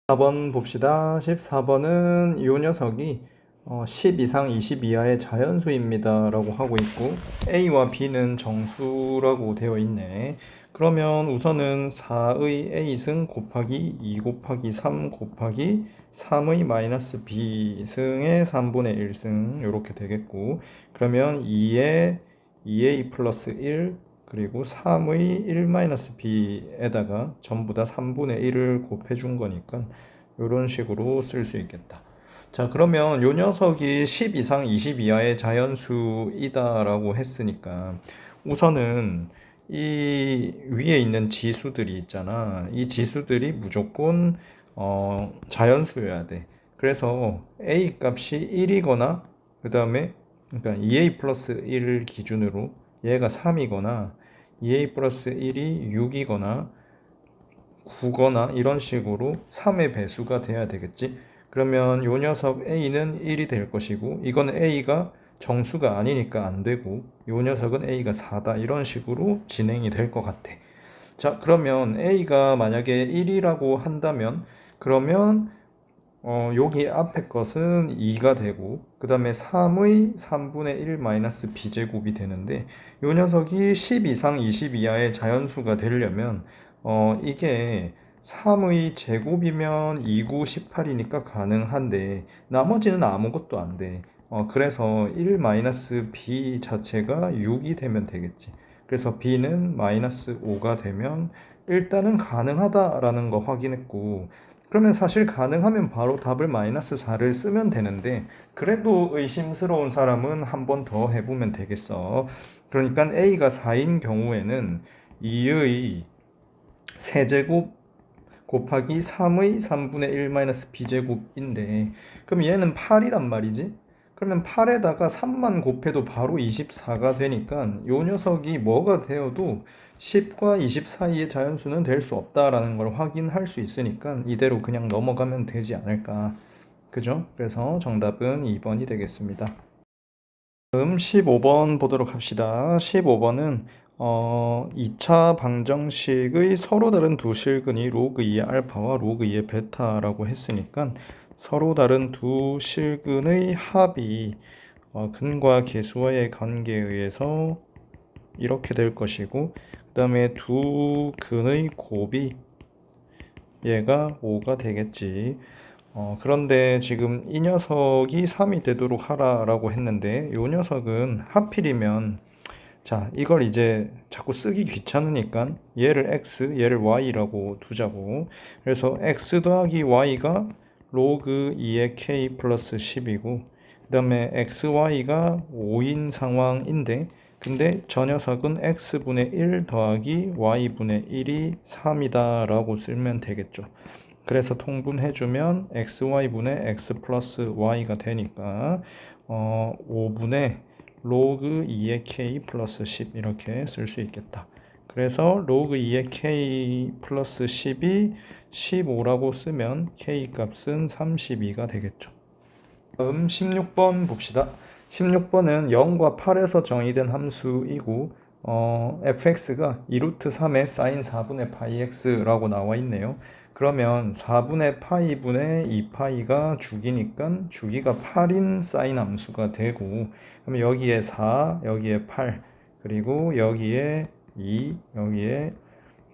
14번 봅시다. 14번은 이 녀석이 10 이상 20 이하의 자연수입니다 라고 하고 있고 A와 B는 정수라고 되어 있네. 그러면 우선은 4의 A승 곱하기 2 곱하기 3 곱하기 3의 마이너스 B승의 3분의 1승 이렇게 되겠고, 그러면 2의 2A 플러스 1 그리고 3의 1-b에다가 전부 다 3분의 1을 곱해준 거니까 이런 식으로 쓸 수 있겠다. 자, 그러면 요 녀석이 10 이상 20 이하의 자연수이다 라고 했으니까 우선은 이 위에 있는 지수들이 있잖아. 이 지수들이 무조건 자연수여야 돼. 그래서 A 값이 1이거나 그 다음에 그러니까 2A 플러스 1 기준으로 얘가 3이거나 2A 플러스 1이 6이거나 9거나 이런 식으로 3의 배수가 돼야 되겠지. 그러면 요 녀석 A는 1이 될 것이고, 이거는 A가 정수가 아니니까 안 되고, 요 녀석은 A가 4다 이런 식으로 진행이 될 것 같아. 자, 그러면 A가 만약에 1이라고 한다면 그러면 여기 앞에 것은 2가 되고 그 다음에 3의 3분의 1 마이너스 b제곱이 되는데, 요 녀석이 10 이상 20 이하의 자연수가 되려면 이게 3의 제곱이면 2, 9, 18이니까 가능한데 나머지는 아무것도 안 돼. 그래서 1 마이너스 b 자체가 6이 되면 되겠지. 그래서 b는 마이너스 5가 되면 일단은 가능하다라는 거 확인했고, 그러면 사실 가능하면 바로 답을 마이너스 4를 쓰면 되는데, 그래도 의심스러운 사람은 한 번 더 해보면 되겠어. 그러니까 A가 4인 경우에는 2의 세제곱 곱하기 3의 3분의 1 마이너스 b제곱인데, 그럼 얘는 8이란 말이지. 그러면 8에다가 3만 곱해도 바로 24가 되니까 요 녀석이 뭐가 되어도 10과 20 사이의 자연수는 될 수 없다라는 걸 확인할 수 있으니까 이대로 그냥 넘어가면 되지 않을까. 그죠? 그래서 정답은 2번이 되겠습니다. 다음 15번 보도록 합시다. 15번은 2차 방정식의 서로 다른 두 실근이 로그 2의 알파와 로그 2의 베타라고 했으니까 서로 다른 두 실근의 합이 근과 계수와의 관계에 의해서 이렇게 될 것이고, 그 다음에 두 근의 곱이 얘가 5가 되겠지. 그런데 지금 이 녀석이 3이 되도록 하라라고 했는데, 이 녀석은 하필이면, 자, 이걸 이제 자꾸 쓰기 귀찮으니까 얘를 x, 얘를 y라고 두자고. 그래서 x 더하기 y가 로그 2의 k 플러스 10이고, 그 다음에 xy가 5인 상황인데, 근데 저 녀석은 x분의 1 더하기 y분의 1이 3이다 라고 쓰면 되겠죠. 그래서 통분해주면 xy분의 x 플러스 y가 되니까 5분의 로그 2의 k 플러스 10 이렇게 쓸 수 있겠다. 그래서 로그 2의 k 플러스 10이 15라고 쓰면 k 값은 32가 되겠죠. 다음 16번 봅시다. 16번은 0과 8에서 정의된 함수이고 fx가 2루트 3의 사인 4분의 파이 x라고 나와 있네요. 그러면 4분의 파이분의 2파이가 주기니까 주기가 8인 사인 함수가 되고, 그럼 여기에 4, 여기에 8, 그리고 여기에 2, 여기에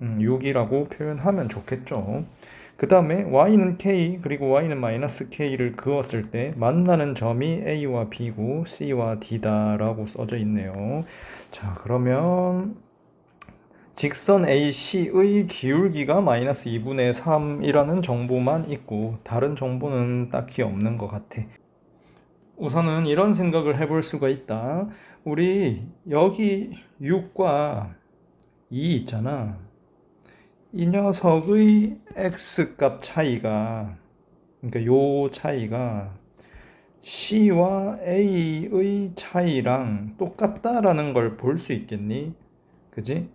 6이라고 표현하면 좋겠죠. 그 다음에 y는 k 그리고 y는 마이너스 k를 그었을 때 만나는 점이 a와 b고 c와 d다 라고 써져 있네요. 자, 그러면 직선 AC의 기울기가 마이너스 2분의 3이라는 정보만 있고 다른 정보는 딱히 없는 것 같아. 우선은 이런 생각을 해볼 수가 있다. 우리 여기 6과 2 있잖아. 이 녀석의 x값 차이가, 그러니까 요 차이가 C와 A의 차이랑 똑같다라는 걸 볼 수 있겠니? 그지?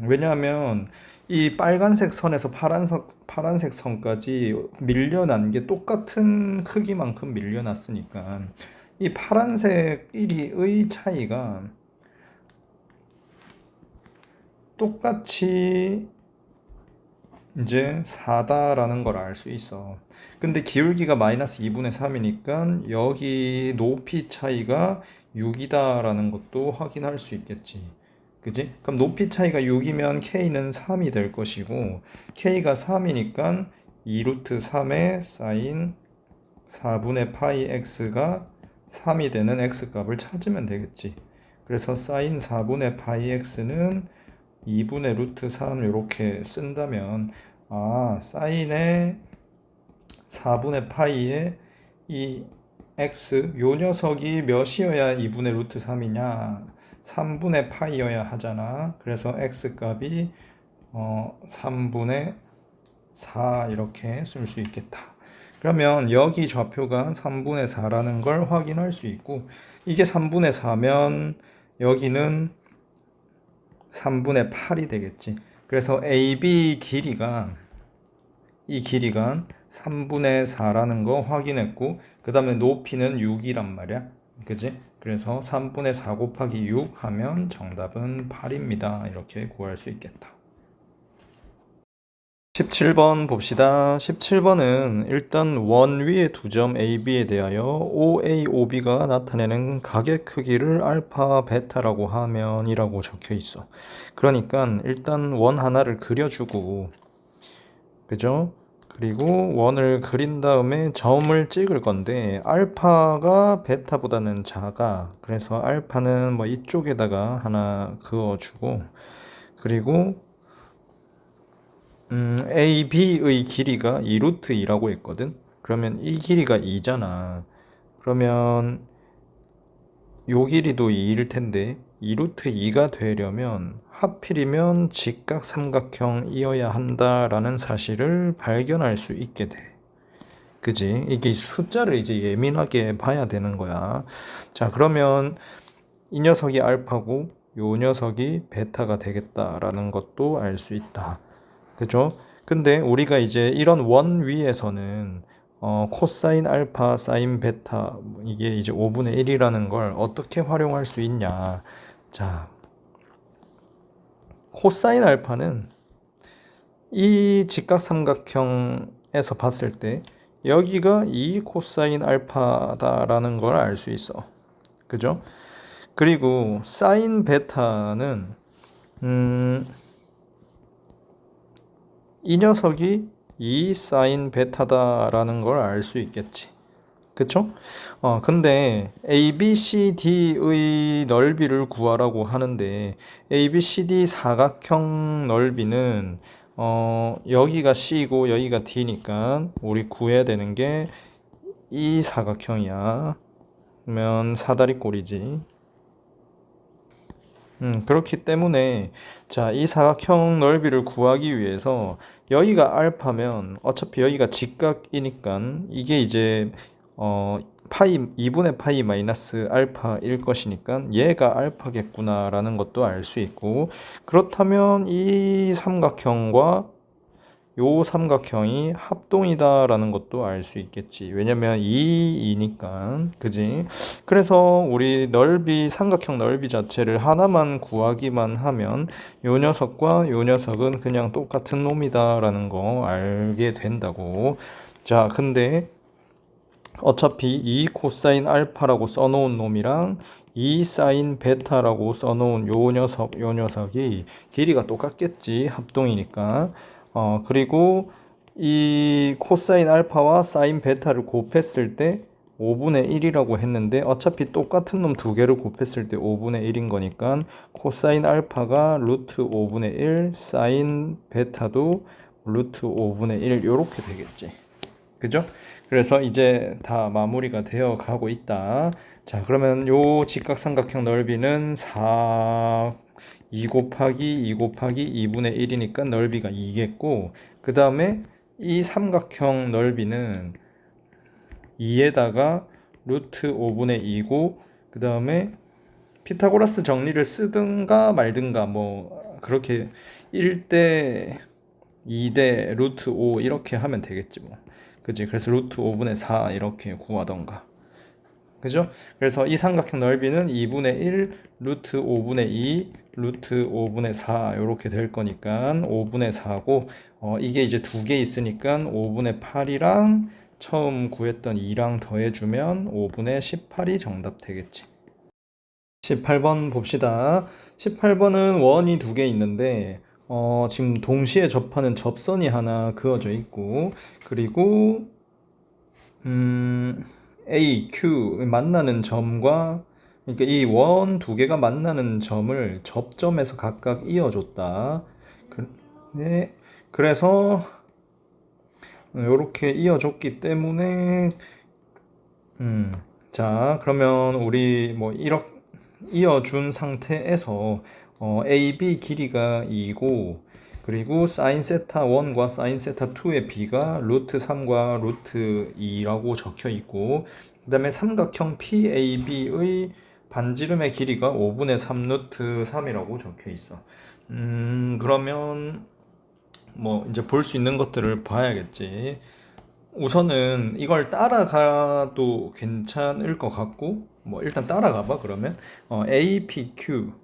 왜냐하면 이 빨간색 선에서 파란색 선까지 밀려난 게 똑같은 크기만큼 밀려났으니까 이 파란색 1의 차이가 똑같이 이제 4다라는 걸 알 수 있어. 근데 기울기가 마이너스 2분의 3이니까 여기 높이 차이가 6이다라는 것도 확인할 수 있겠지. 그지? 그럼 높이 차이가 6이면 k는 3이 될 것이고 k가 3이니까 2루트 3의 사인 4분의 파이 x가 3이 되는 x값을 찾으면 되겠지. 그래서 사인 4분의 파이 x는 2분의 루트 3 이렇게 쓴다면 사인의 4분의 파이의 이 x 요 녀석이 몇이어야 2분의 루트 3이냐 3분의 파이여야 하잖아. 그래서 x 값이 3분의 4 이렇게 쓸 수 있겠다. 그러면 여기 좌표가 3분의 4라는 걸 확인할 수 있고 이게 3분의 4면 여기는 3분의 8이 되겠지. 그래서 AB 길이가 이 길이가 3분의 4라는 거 확인했고 그 다음에 높이는 6이란 말이야. 그지? 그래서 3분의 4 곱하기 6 하면 정답은 8입니다. 이렇게 구할 수 있겠다. 17번 봅시다. 17번은 일단 원 위의 두 점 AB에 대하여 OA, OB가 나타내는 가계 크기를 알파, 베타라고 하면 이라고 적혀 있어. 그러니까 일단 원 하나를 그려주고, 그죠? 그리고 원을 그린 다음에 점을 찍을 건데 알파가 베타보다는 작아. 그래서 알파는 뭐 이쪽에다가 하나 그어주고, 그리고 AB의 길이가 2루트 2라고 했거든. 그러면 이 길이가 2잖아. 그러면 요 길이도 2일 텐데 2루트 2가 되려면 하필이면 직각 삼각형이어야 한다라는 사실을 발견할 수 있게 돼. 그지? 이게 숫자를 이제 예민하게 봐야 되는 거야. 자, 그러면 이 녀석이 알파고 요 녀석이 베타가 되겠다라는 것도 알 수 있다. 그죠? 근데 우리가 이제 이런 원 위에서는 코사인 알파, 사인 베타 이게 이제 5분의 1이라는 걸 어떻게 활용할 수 있냐? 자, 코사인 알파는 이 직각삼각형에서 봤을 때 여기가 이 코사인 알파다라는 걸 알 수 있어. 그죠? 그리고 사인 베타는 이 녀석이 이 사인 베타다라는 걸 알 수 있겠지. 그쵸? 근데 ABCD의 넓이를 구하라고 하는데 ABCD 사각형 넓이는 여기가 C고 여기가 D니까 우리 구해야 되는 게 이 사각형이야. 그러면 사다리꼴이지. 그렇기 때문에 자, 이 사각형 넓이를 구하기 위해서 여기가 알파면 어차피 여기가 직각이니까 이게 이제 파이 2분의 파이 마이너스 알파일 것이니까 얘가 알파겠구나라는 것도 알 수 있고 그렇다면 이 삼각형과 요 삼각형이 합동이다라는 것도 알 수 있겠지. 왜냐면 2이니까. 그지? 그래서 우리 넓이, 삼각형 넓이 자체를 하나만 구하기만 하면 요 녀석과 요 녀석은 그냥 똑같은 놈이다라는 거 알게 된다고. 자, 근데 어차피 2 코사인 알파라고 써놓은 놈이랑 2 사인 베타라고 써놓은 요 녀석이 길이가 똑같겠지. 합동이니까. 그리고 이 코사인 알파와 사인 베타를 곱했을 때 5분의 1이라고 했는데 어차피 똑같은 놈 두 개를 곱했을 때 5분의 1인 거니까 코사인 알파가 루트 5분의 1, 사인 베타도 루트 5분의 1 이렇게 되겠지. 그죠? 그래서 이제 다 마무리가 되어 가고 있다. 자, 그러면 요 직각삼각형 넓이는 2 곱하기 2 곱하기 2분의 1이니까 넓이가 2겠고 그 다음에 이 삼각형 넓이는 2에다가 루트 5분의 2고 그 다음에 피타고라스 정리를 쓰든가 말든가 뭐 그렇게 1대 2대 루트 5 이렇게 하면 되겠지 뭐. 그치? 그래서 루트 5분의 4 이렇게 구하던가. 그죠? 그래서 이 삼각형 넓이는 2분의 1 루트 5분의 2 루트 5분의 4 이렇게 될 거니까 5분의 4고 이게 이제 두 개 있으니까 5분의 8이랑 처음 구했던 2랑 더해주면 5분의 18이 정답 되겠지. 18번 봅시다. 18번은 원이 두 개 있는데 지금 동시에 접하는 접선이 하나 그어져 있고 그리고 A, Q 만나는 점과 그러니까 이 원 두 개가 만나는 점을 접점에서 각각 이어줬다. 네. 그래서 이렇게 이어줬기 때문에 자 그러면 우리 뭐 이렇게 이어준 상태에서 AB 길이가 2고 그리고 사인 세타 1과 사인 세타 2의 b가 루트 3과 루트 2라고 적혀 있고 그 다음에 삼각형 PAB의 반지름의 길이가 5분의 3 루트 3이라고 적혀 있어. 그러면 뭐 이제 볼 수 있는 것들을 봐야겠지. 우선은 이걸 따라가도 괜찮을 것 같고 뭐 일단 따라가봐 그러면 APQ랑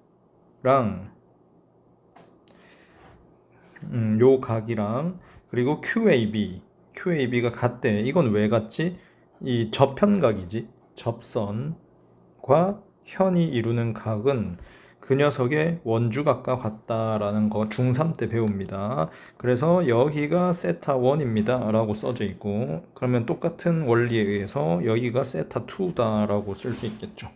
요 각이랑 그리고 QAB가 같대. 이건 왜 같지? 이 저편각이지. 접선과 현이 이루는 각은 그 녀석의 원주각과 같다라는 거 중3 때 배웁니다. 그래서 여기가 세타 1입니다 라고 써져 있고 그러면 똑같은 원리에 의해서 여기가 세타 2다 라고 쓸 수 있겠죠.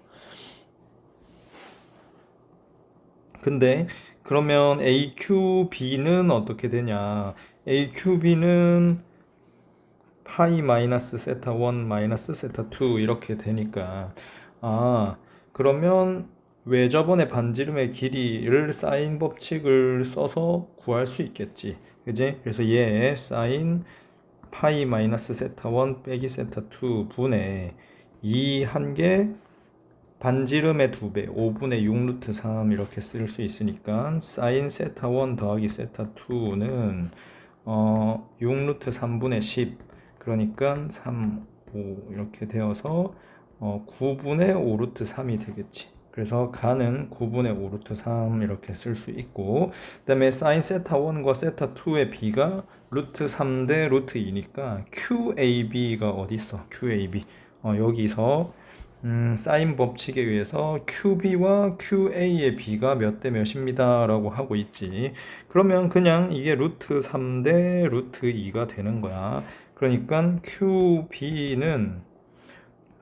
근데 그러면 AQB는 어떻게 되냐? AQB는 파이 마이너스 세타 1 마이너스 세타 2 이렇게 되니까 그러면 외접원의 반지름의 길이를 사인 법칙을 써서 구할 수 있겠지. 그지? 그래서 얘 사인 파이 마이너스 세타 1 빼기 세타 2 분의 2 한 개 반지름의 2배 5분의 6 루트 3 이렇게 쓸 수 있으니까 사인 세타 1 더하기 세타 2는 6 루트 3분의 10 그러니까 3, 5 이렇게 되어서 9분의 5 루트 3이 되겠지. 그래서 가는 9분의 5 루트 3 이렇게 쓸 수 있고 그 다음에 사인 세타 1과 세타 2의 b가 루트 3 대 루트 2니까 QAB가 어디 있어? QAB 여기서 사인 법칙에 의해서 QB와 QA의 b가 몇 대 몇입니다 라고 하고 있지. 그러면 그냥 이게 루트 3 대 루트 2가 되는 거야. 그러니까 QB는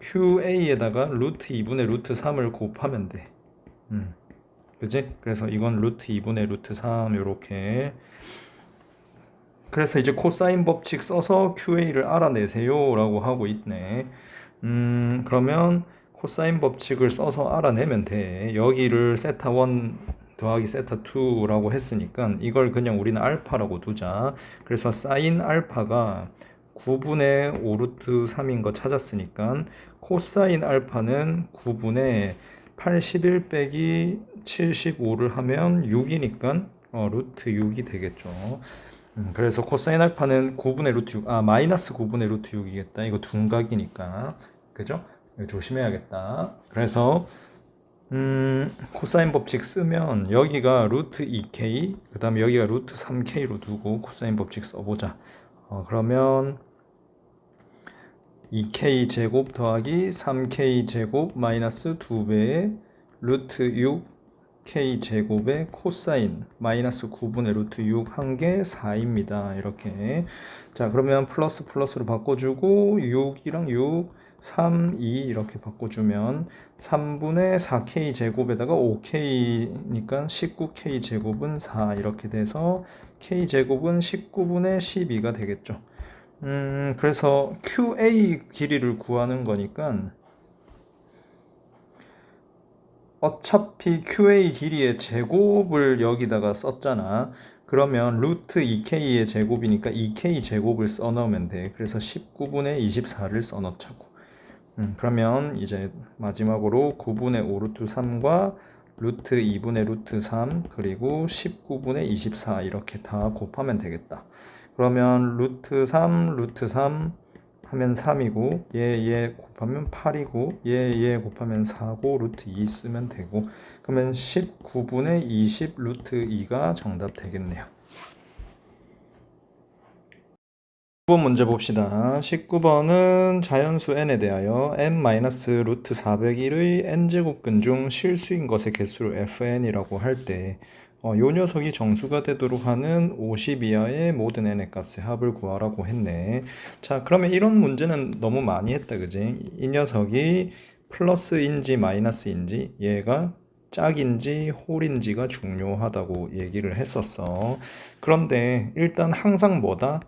QA에다가 루트 2분의 루트 3을 곱하면 돼. 그지? 그래서 이건 루트 2분의 루트 3 요렇게. 그래서 이제 코사인 법칙 써서 QA를 알아내세요 라고 하고 있네. 그러면 코사인 법칙을 써서 알아내면 돼. 여기를 세타 1 더하기 세타 2라고 했으니까 이걸 그냥 우리는 알파라고 두자. 그래서 사인 알파가 9분의 5 루트 3인 거 찾았으니까 코사인 알파는 9분의 81 빼기 75를 하면 6이니까 루트 6이 되겠죠. 그래서 코사인 알파는 9분의 루트 6, 마이너스 9분의 루트 6이겠다. 이거 둔각이니까. 그죠? 조심해야겠다. 그래서 코사인 법칙 쓰면 여기가 루트 2k 그 다음에 여기가 루트 3k로 두고 코사인 법칙 써보자. 그러면 2k 제곱 더하기 3k 제곱 마이너스 2배의 루트 6k 제곱의 코사인 마이너스 9분의 루트 6 한 개 4입니다. 이렇게. 자 그러면 플러스 플러스로 바꿔주고 6이랑 6 3, 2 이렇게 바꿔주면 3분의 4k 제곱에다가 5k니까 19k 제곱은 4 이렇게 돼서 k 제곱은 19분의 12가 되겠죠. 그래서 QA 길이를 구하는 거니까 어차피 QA 길이의 제곱을 여기다가 썼잖아. 그러면 루트 2k의 제곱이니까 2k 제곱을 써넣으면 돼. 그래서 19분의 24를 써넣자고. 그러면 이제 마지막으로 9분의 5 루트 3과 루트 2분의 루트 3 그리고 19분의 24 이렇게 다 곱하면 되겠다. 그러면 루트 3 루트 3 하면 3이고 얘 곱하면 8이고 얘 곱하면 4고 루트 2 쓰면 되고, 그러면 19분의 20 루트 2가 정답 되겠네요. 19번 문제 봅시다. 19번은 자연수 n에 대하여 n-루트 401의 n제곱근 중 실수인 것의 개수를 fn이라고 할 때 요 녀석이 정수가 되도록 하는 50 이하의 모든 n의 값의 합을 구하라고 했네. 자, 그러면 이런 문제는 너무 많이 했다, 그지? 이 녀석이 플러스인지 마이너스인지, 얘가 짝인지 홀인지가 중요하다고 얘기를 했었어. 그런데 일단 항상 뭐다?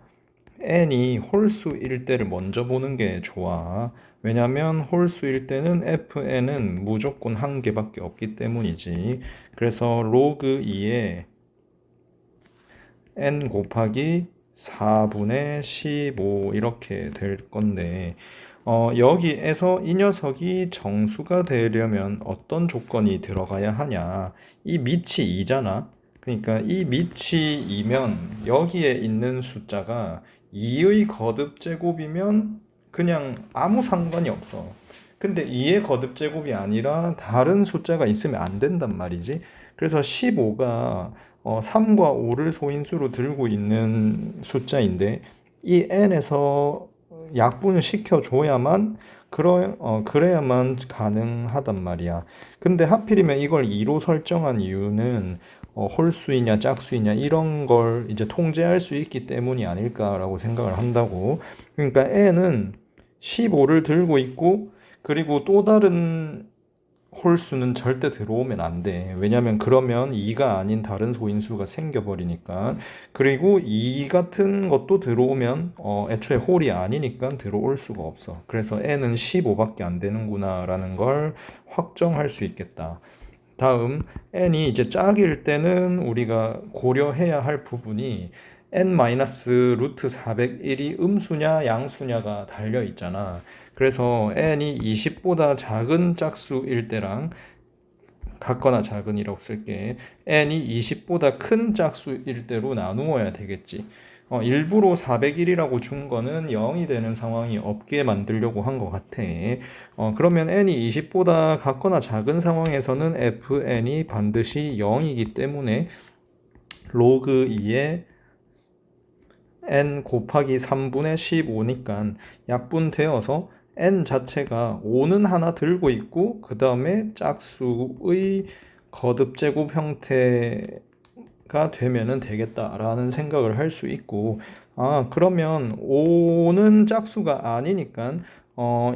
n이 홀수일 때를 먼저 보는 게 좋아. 왜냐면 홀수일 때는 fn은 무조건 한 개밖에 없기 때문이지. 그래서 로그 2에 n 곱하기 4분의 15 이렇게 될 건데, 여기에서 이 녀석이 정수가 되려면 어떤 조건이 들어가야 하냐? 이 밑이 2잖아. 그러니까 이 밑이 2면 여기에 있는 숫자가 2의 거듭 제곱이면 그냥 아무 상관이 없어. 근데 2의 거듭 제곱이 아니라 다른 숫자가 있으면 안 된단 말이지. 그래서 15가 3과 5를 소인수로 들고 있는 숫자인데, 이 n에서 약분을 시켜줘야만 그래야만 가능하단 말이야. 근데 하필이면 이걸 2로 설정한 이유는 홀수이냐 짝수이냐 이런 걸 이제 통제할 수 있기 때문이 아닐까라고 생각을 한다고. 그러니까 n은 15를 들고 있고, 그리고 또 다른 홀수는 절대 들어오면 안 돼. 왜냐면 그러면 2가 아닌 다른 소인수가 생겨버리니까. 그리고 2 같은 것도 들어오면 애초에 홀이 아니니까 들어올 수가 없어. 그래서 n은 15밖에 안 되는구나 라는 걸 확정할 수 있겠다. 다음, n이 이제 짝일 때는 우리가 고려해야 할 부분이 n-루트 401이 음수냐 양수냐가 달려 있잖아. 그래서 n이 20보다 작은 짝수일 때랑 같거나 작은이라고 쓸게. n이 20보다 큰 짝수일 때로 나누어야 되겠지. 일부러 401이라고 준 거는 0이 되는 상황이 없게 만들려고 한 것 같아. 그러면 n이 20보다 같거나 작은 상황에서는 fn이 반드시 0이기 때문에 로그 2에 n 곱하기 3분의 15니까 약분되어서 n 자체가 5는 하나 들고 있고, 그 다음에 짝수의 거듭제곱 형태가 되면은 되겠다라는 생각을 할 수 있고, 그러면 5는 짝수가 아니니까 5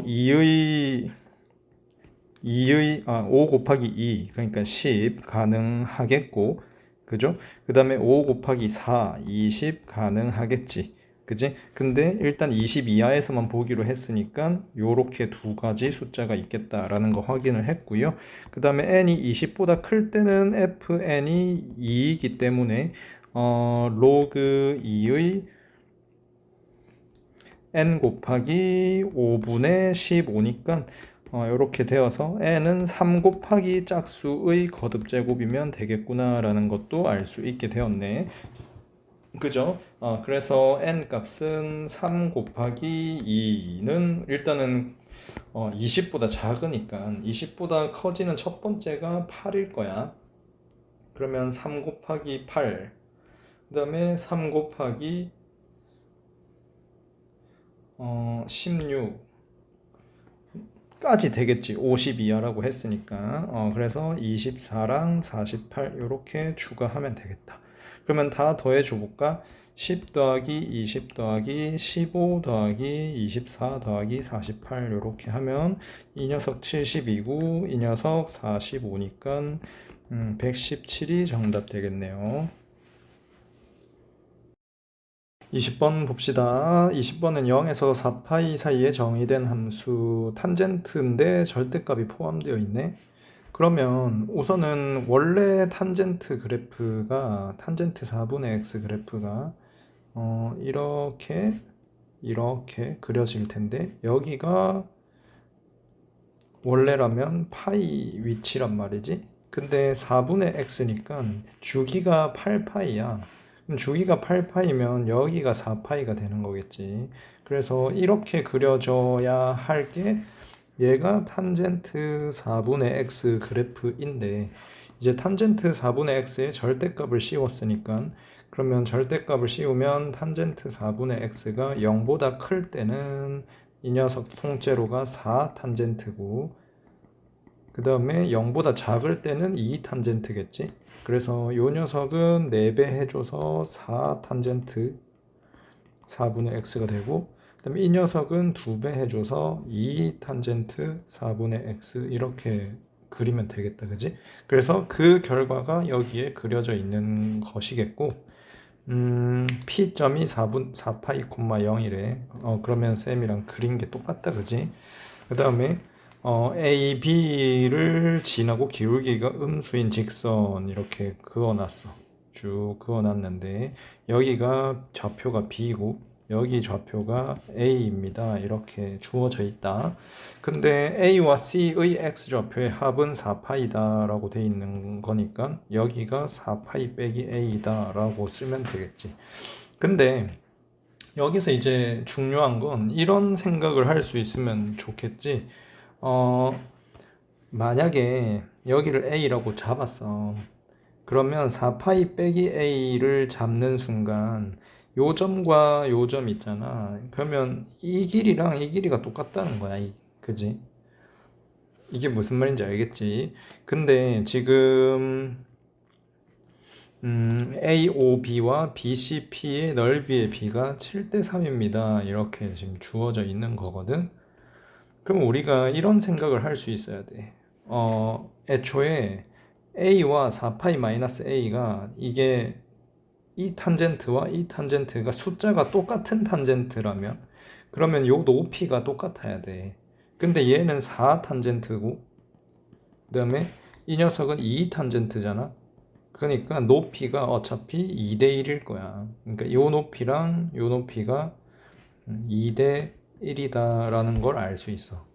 곱하기 2 그러니까 10 가능하겠고, 그죠? 그 다음에 5 곱하기 4 20 가능하겠지, 그지? 근데 일단 20 이하에서만 보기로 했으니까 요렇게 두 가지 숫자가 있겠다라는 거 확인을 했고요. 그 다음에 n이 20보다 클 때는 fn이 2이기 때문에 로그 2의 n 곱하기 5분의 15니까 이렇게 되어서 n은 3 곱하기 짝수의 거듭제곱이면 되겠구나 라는 것도 알 수 있게 되었네. 그죠? 그래서 n 값은 3 곱하기 2는 일단은 20보다 작으니까 20보다 커지는 첫 번째가 8일 거야. 그러면 3 곱하기 8, 그 다음에 3 곱하기 16 까지 되겠지. 50 이하라고 했으니까. 그래서 24랑 48 이렇게 추가하면 되겠다. 그러면 다 더해 줘 볼까? 10 더하기 20 더하기 15 더하기 24 더하기 48 이렇게 하면 이 녀석 70이고 이 녀석 45니까 117이 정답 되겠네요. 20번 봅시다. 20번은 0에서 4파이 사이에 정의된 함수 탄젠트인데 절대값이 포함되어 있네. 그러면 우선은 원래 탄젠트 그래프가 탄젠트 4분의 x 그래프가 이렇게 그려질 텐데, 여기가 원래라면 파이 위치란 말이지. 근데 4분의 x니까 주기가 8파이야. 주기가 8파이면 여기가 4파이가 되는 거겠지. 그래서 이렇게 그려져야 할 게 얘가 탄젠트 4분의 x 그래프인데, 이제 탄젠트 4분의 x에 절대값을 씌웠으니까, 그러면 절대값을 씌우면 탄젠트 4분의 x가 0보다 클 때는 이 녀석 통째로가 4 탄젠트고, 그 다음에 0보다 작을 때는 2 탄젠트겠지. 그래서 이 녀석은 4배 해줘서 4 탄젠트 4분의 x가 되고, 그 다음에 이 녀석은 2배 해줘서 2 탄젠트 4분의 x 이렇게 그리면 되겠다, 그지? 그래서 그 결과가 여기에 그려져 있는 것이겠고, P점이 4파이, 0이래. 그러면 쌤이랑 그린 게 똑같다, 그지? 그 다음에 A, B를 지나고 기울기가 음수인 직선 이렇게 그어놨어. 쭉 그어놨는데 여기가 좌표가 B고 여기 좌표가 A입니다. 이렇게 주어져 있다. 근데 A와 C의 X좌표의 합은 4파이다 라고 돼 있는 거니까 여기가 4파이 빼기 A다 라고 쓰면 되겠지. 근데 여기서 이제 중요한 건 이런 생각을 할 수 있으면 좋겠지. 만약에 여기를 A라고 잡았어. 그러면 4파이 빼기 A를 잡는 순간 요 점과 요 점 있잖아. 그러면 이 길이랑 이 길이가 똑같다는 거야. 그지? 이게 무슨 말인지 알겠지? 근데 지금 AOB와 BCP의 넓이의 B가 7대 3입니다. 이렇게 지금 주어져 있는 거거든. 그럼 우리가 이런 생각을 할 수 있어야 돼. 애초에 A와 4파이 마이너스 A가 이게 이 탄젠트와 이 탄젠트가 숫자가 똑같은 탄젠트라면 그러면 요 높이가 똑같아야 돼. 근데 얘는 4 탄젠트고 그 다음에 이 녀석은 2 탄젠트잖아. 그러니까 높이가 어차피 2대 1일 거야. 그러니까 요 높이랑 요 높이가 2대 1이다 라는 걸 알 수 있어.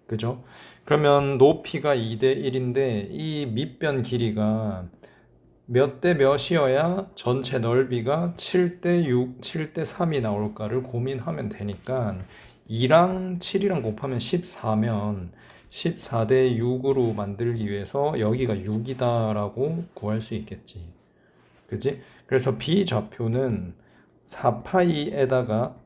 그죠? 그러면 높이가 2대 1인데 이 밑변 길이가 몇 대 몇이어야 전체 넓이가 7대 6, 7대 3이 나올까를 고민하면 되니까 2랑 7이랑 곱하면 14면 14대 6으로 만들기 위해서 여기가 6이다 라고 구할 수 있겠지. 그지? 그래서 B좌표는 4파이에다가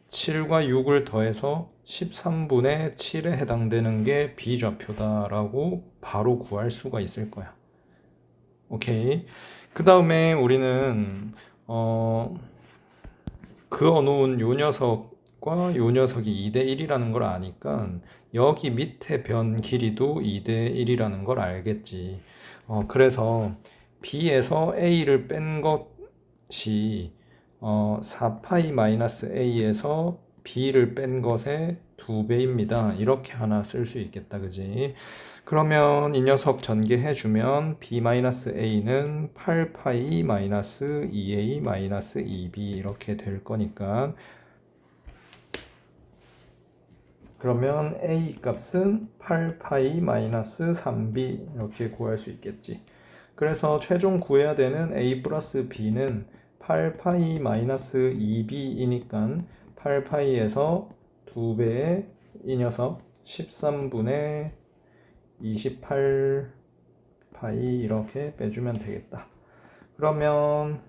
7과 6을 더해서 13분의 7에 해당되는 게 B좌표다 라고 바로 구할 수가 있을 거야. 오케이. 그 다음에 우리는 그어놓은 요 녀석과 요 녀석이 2대 1이라는 걸 아니까 여기 밑에 변 길이도 2대 1이라는 걸 알겠지. 그래서 B에서 A를 뺀 것이 4파이 마이너스 A에서 B를 뺀 것의 2배입니다. 이렇게 하나 쓸 수 있겠다, 그지? 그러면 이 녀석 전개해주면 B-A는 8파이 마이너스 2A 마이너스 2B 이렇게 될 거니까 그러면 A 값은 8파이 마이너스 3B 이렇게 구할 수 있겠지. 그래서 최종 구해야 되는 A 플러스 B는 8파이 마이너스 2B이니까 8파이에서 2배의 이 녀석 13분의 28파이 이렇게 빼주면 되겠다. 그러면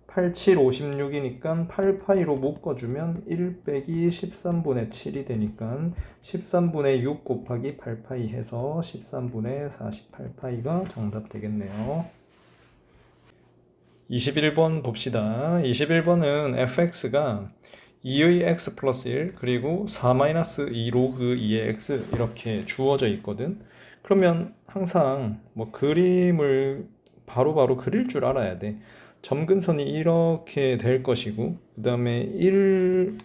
87, 56이니까 8파이로 묶어주면 1 빼기 13분의 7이 되니까 13분의 6 곱하기 8파이 해서 13분의 48파이가 정답 되겠네요. 21번 봅시다. 21번은 fx가 2의 x 플러스 1 그리고 4-2 로그 2의 x 이렇게 주어져 있거든. 그러면 항상 뭐 그림을 바로바로 그릴 줄 알아야 돼. 점근선이 이렇게 될 것이고 그 다음에 1을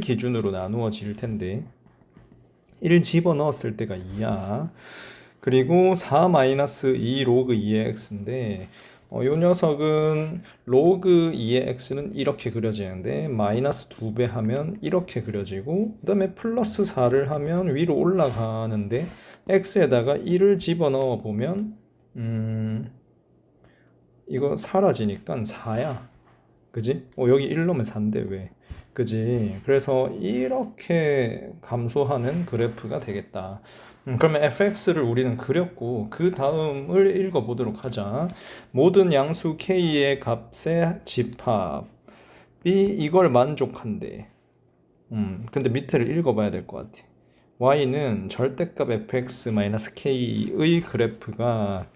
기준으로 나누어질 텐데 1 집어넣었을 때가 2야. 그리고 4-2 로그 2의 x인데 요 녀석은 로그 2의 x는 이렇게 그려지는데 마이너스 2배 하면 이렇게 그려지고 그 다음에 플러스 4를 하면 위로 올라가는데 x에다가 1을 집어넣어 보면 이거 사라지니까 4야. 그지? 여기 1 넣으면 4인데 왜? 그지? 그래서 이렇게 감소하는 그래프가 되겠다. 그러면 fx를 우리는 그렸고 그 다음을 읽어보도록 하자. 모든 양수 k의 값의 집합이 이걸 만족한대. 근데 밑에를 읽어봐야 될 것 같아. y는 절대값 fx-k의 그래프가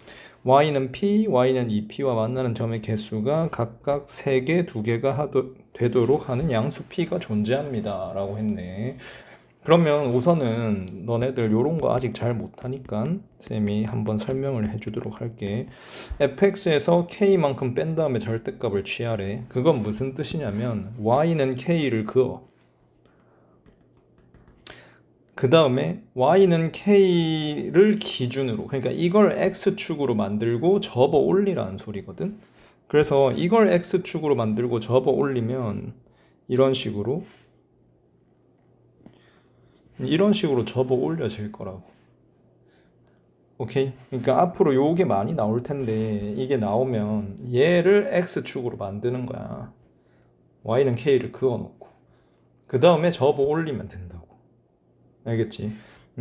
y는 p, y는 2p와 만나는 점의 개수가 각각 3개, 2개가 되도록 하는 양수 p가 존재합니다 라고 했네. 그러면 우선은 너네들 요런 거 아직 잘 못하니까 쌤이 한번 설명을 해주도록 할게. fx에서 k만큼 뺀 다음에 절대값을 취하래. 그건 무슨 뜻이냐면 y는 k를 그어. 그 다음에 y는 k를 기준으로, 그러니까 이걸 x축으로 만들고 접어 올리라는 소리거든. 그래서 이걸 x축으로 만들고 접어 올리면 이런 식으로 접어 올려질 거라고. 오케이? 그러니까 앞으로 요게 많이 나올 텐데 이게 나오면 얘를 x축으로 만드는 거야. y는 k를 그어 놓고 그 다음에 접어 올리면 된다고. 알겠지?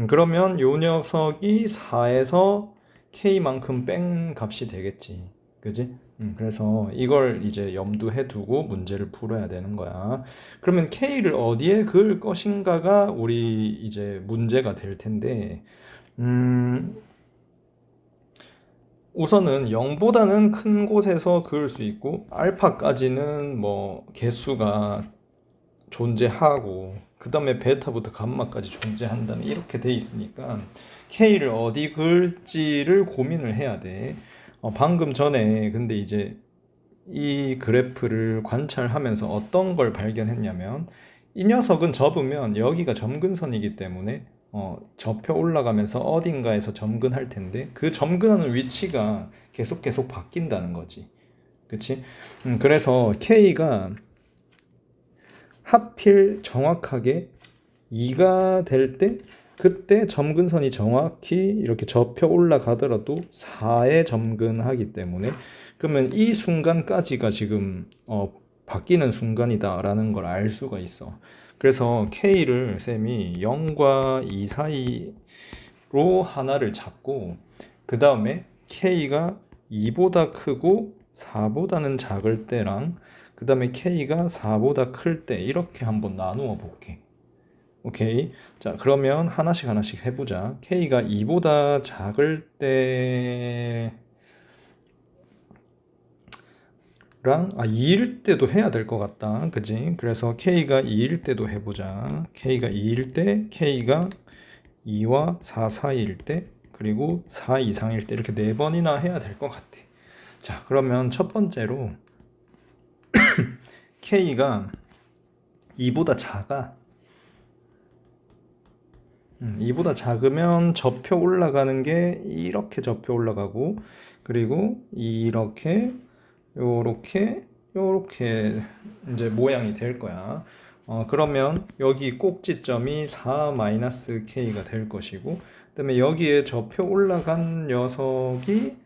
그러면 요 녀석이 4에서 k만큼 뺀 값이 되겠지. 그지? 그래서 이걸 이제 염두해 두고 문제를 풀어야 되는 거야. 그러면 k를 어디에 그을 것인가가 우리 이제 문제가 될 텐데, 우선은 0보다는 큰 곳에서 그을 수 있고, 알파까지는 뭐 개수가 존재하고 그 다음에 베타부터 감마까지 존재한다는 이렇게 돼 있으니까 K를 어디 그을지를 고민을 해야 돼. 방금 전에 근데 이제 이 그래프를 관찰하면서 어떤 걸 발견했냐면 이 녀석은 접으면 여기가 점근선이기 때문에 접혀 올라가면서 어딘가에서 점근할 텐데 그 점근하는 위치가 계속 바뀐다는 거지. 그치? 그래서 K가 하필 정확하게 2가 될 때 그때 점근선이 정확히 이렇게 접혀 올라가더라도 4에 점근하기 때문에 그러면 이 순간까지가 지금 바뀌는 순간이다 라는 걸 알 수가 있어. 그래서 K를 쌤이 0과 2 사이로 하나를 잡고 그 다음에 K가 2보다 크고 4보다는 작을 때랑 그 다음에 K가 4보다 클 때 이렇게 한번 나누어 볼게. 오케이. 자, 그러면 하나씩 해보자. K가 2보다 작을 때랑 2일 때도 해야 될 것 같다. 그지? 그래서 K가 2일 때도 해보자. K가 2일 때, K가 2와 4 사이일 때, 그리고 4 이상일 때 이렇게 4번이나 해야 될 것 같아. 자, 그러면 첫 번째로 K가 2보다 작아. 2보다 작으면 접혀 올라가는 게 이렇게 접혀 올라가고 그리고 이렇게 요렇게 이제 모양이 될 거야. 그러면 여기 꼭지점이 4-k가 될 것이고 그다음에 여기에 접혀 올라간 녀석이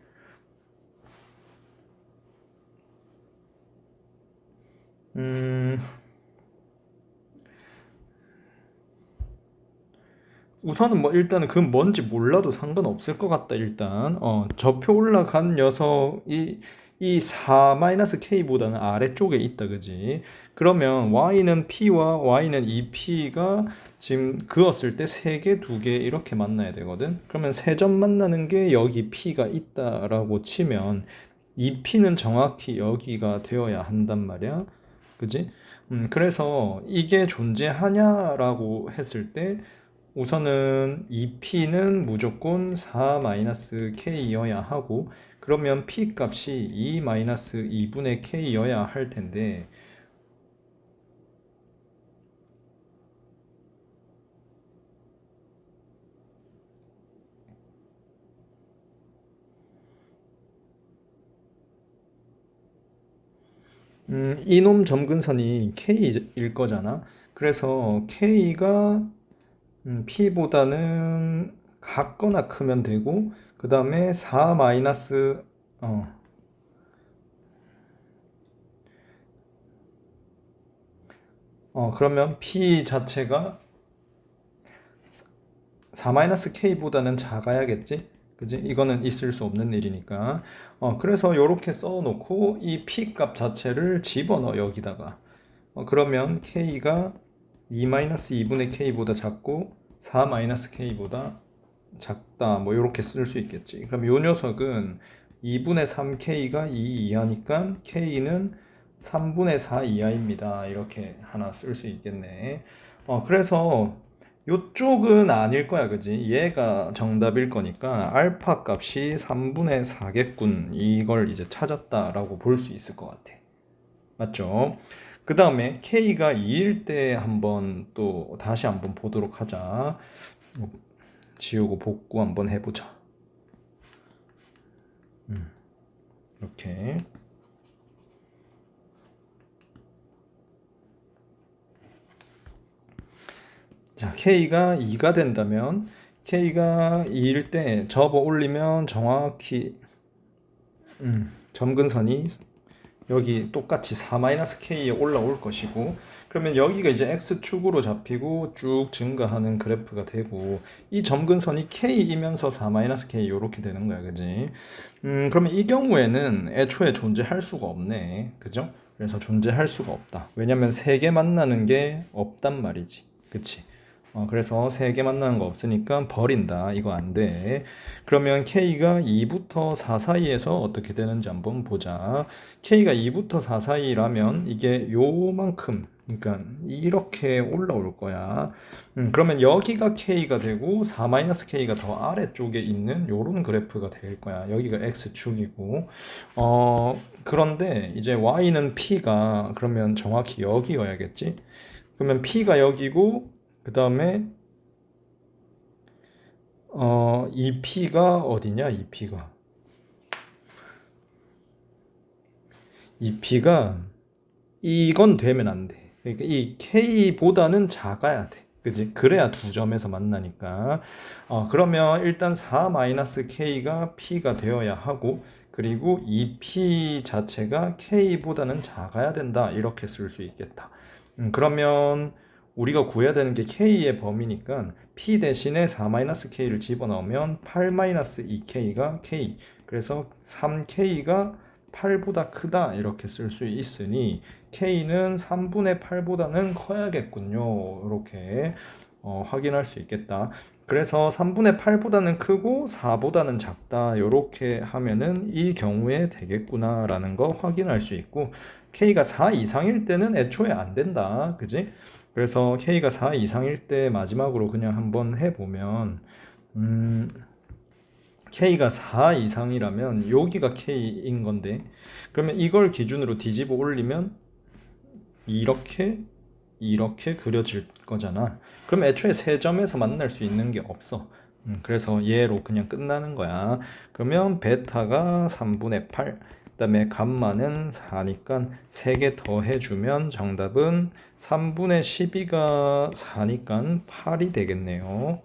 우선은 뭐 일단은 그건 뭔지 몰라도 상관없을 것 같다. 일단 접혀 올라간 녀석이 이 4-k보다는 아래쪽에 있다. 그지? 그러면 y는 p와 y는 2p가 지금 그었을 때 3개, 2개 이렇게 만나야 되거든. 그러면 3점 만나는 게 여기 p가 있다라고 치면 2p는 정확히 여기가 되어야 한단 말이야. 그지? 그래서 이게 존재하냐라고 했을 때 우선은 2p는 무조건 4-k여야 하고 그러면 p 값이 2-2분의 k여야 할 텐데 이놈 점근선이 k일 거잖아. 그래서 k가 p보다는 같거나 크면 되고 그 다음에 4 마이너스 그러면 P 자체가 4-K보다는 작아야겠지? 그지? 이거는 있을 수 없는 일이니까. 그래서 이렇게 써놓고 이 P 값 자체를 집어넣어 여기다가. 그러면 K가 2-2분의 K보다 작고 4-K보다 작다. 뭐 이렇게 쓸 수 있겠지. 그럼 이 녀석은 2분의 3K가 2 이하니까 K는 3분의 4 이하입니다. 이렇게 하나 쓸 수 있겠네. 그래서 요쪽은 아닐 거야, 그지? 얘가 정답일 거니까 알파 값이 3분의 4겠군. 이걸 이제 찾았다라고 볼 수 있을 것 같아. 맞죠? 그 다음에 K가 2일 때 한번 또 다시 한번 보도록 하자. 지우고 복구 한번 해보자. 이렇게. 자, K가 2가 된다면 K가 2일 때 접어 올리면 정확히 점근선이 여기 똑같이 4-K에 올라올 것이고, 그러면 여기가 이제 X축으로 잡히고 쭉 증가하는 그래프가 되고, 이 점근선이 K이면서 4-K 이렇게 되는 거야, 그지? 그러면 이 경우에는 애초에 존재할 수가 없네, 그죠? 그래서 존재할 수가 없다. 왜냐면 세 개 만나는 게 없단 말이지, 그치? 그래서 세 개 만나는 거 없으니까 버린다. 이거 안 돼. 그러면 K가 2부터 4 사이에서 어떻게 되는지 한번 보자. K가 2부터 4 사이라면 이게 요만큼, 그러니까 이렇게 올라올 거야. 그러면 여기가 K가 되고 4-K가 더 아래쪽에 있는 요런 그래프가 될 거야. 여기가 X축이고. 그런데 이제 Y는 P가 그러면 정확히 여기여야겠지? 그러면 P가 여기고, 그 다음에 이 P가 어디냐? 이 P가 이건 되면 안 돼. 그러니까 이 K보다는 작아야 돼. 그지? 그래야 두 점에서 만나니까. 그러면 일단 4-K가 P가 되어야 하고, 그리고 이 P 자체가 K보다는 작아야 된다. 이렇게 쓸 수 있겠다. 그러면 우리가 구해야 되는 게 K의 범위니까 P 대신에 4-K를 집어넣으면 8-2K가 K. 그래서 3K가 8보다 크다 이렇게 쓸 수 있으니 K는 3분의 8보다는 커야겠군요. 이렇게 확인할 수 있겠다. 그래서 3분의 8보다는 크고 4보다는 작다. 이렇게 하면은 이 경우에 되겠구나 라는 거 확인할 수 있고, K가 4 이상일 때는 애초에 안 된다. 그지? 그래서 K가 4 이상일 때 마지막으로 그냥 한번 해보면, K가 4 이상이라면 여기가 K인 건데, 그러면 이걸 기준으로 뒤집어 올리면 이렇게 그려질 거잖아. 그럼 애초에 세 점에서 만날 수 있는 게 없어. 그래서 얘로 그냥 끝나는 거야. 그러면 베타가 3분의 8, 그 다음에 감마는 4니까 3개 더 해주면 정답은 3분의 12가 4니까 8이 되겠네요.